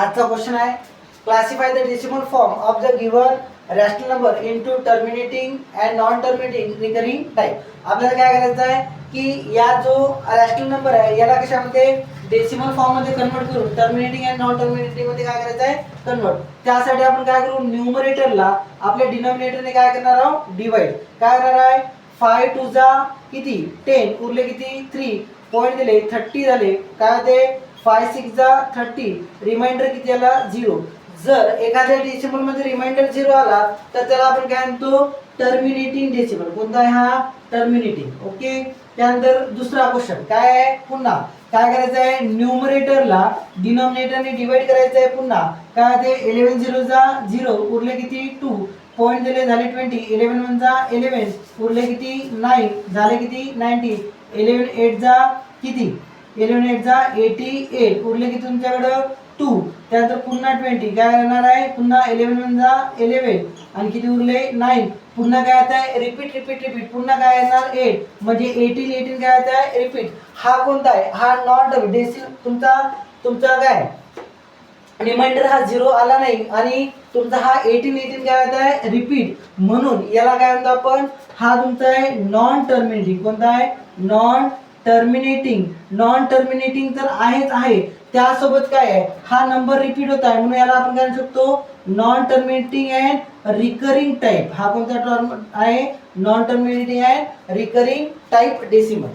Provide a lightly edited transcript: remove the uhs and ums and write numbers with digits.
आजचा क्वेश्चन आहे classify the decimal form of the given rational number into terminating and non terminating recurring type. आपल्याला काय करायचं आहे की या जो रॅशनल नंबर आहे याला कशामध्ये डेसिमल फॉर्म मध्ये कन्वर्ट करून टर्मिनेटिंग अँड नॉन टर्मिनेटिंग मध्ये काय करायचं आहे कन्वर्ट. त्यासाठी आपण काय करू न्यूमरेटरला आपल्या डिनॉमिनेटरने काय करणार आहोत डिवाइड. काय करणार आहे 5 टू जा किती 10 उरले किती 3 पॉईंट दिले 30 झाले. काय होते 5 6 जा 30 रिमाइंडर किती आला 0. जर एखाद्या डेसिमल मध्ये रिमाइंडर 0 आला तर त्याला आपण काय म्हणतो टर्मिनेटिंग डेसिमल. कोणता आहे हा टर्मिनेटिंग. ओके. त्यानंतर दुसरा क्वेश्चन काय आहे पुन्हा काय करायचं आहे न्यूमरेटरला डिनॉमिनेटरने डिवाइड करायचं आहे. पुन्हा काय होते 11 0 जा 0 उरले किती 2 पॉईंट दिले झाले 20 11 1 जा 11 उरले किती 9 झाले किती 90 11 8 जा किती 11 8 जा 88 उरले किती तुमच्याकडं 2. त्यानंतर पुन्हा 20 काय करणार आहे पुन्हा 11 1 जा 11 आणि किती उरले 9 पुन्हा काय आता आहे रिपीट रिपीट रिपीट पुन्हा काय येणार 8 म्हणजे 18 18 काय आता आहे रिपीट. हा कोणता आहे हा नॉट डेसिमल तुमचा काय रिमाइंडर हा 0 आला नाही आणि तुमचा हा 18 18 काय होत आहे रिपीट. म्हणून याला काय म्हणतो आपण हा तुमचा आहे नॉन टर्मिनेटिंग. कोणता आहे नॉन टर्मिनेटिंग. नॉन टर्मिनेटिंग तर आहेच आहे त्यासोबत काय आहे हा नंबर रिपीट होत आहे म्हणून याला आपण काय म्हणू शकतो non terminating and recurring type. हा कोणता टर्म आहे non terminating and recurring type decimal.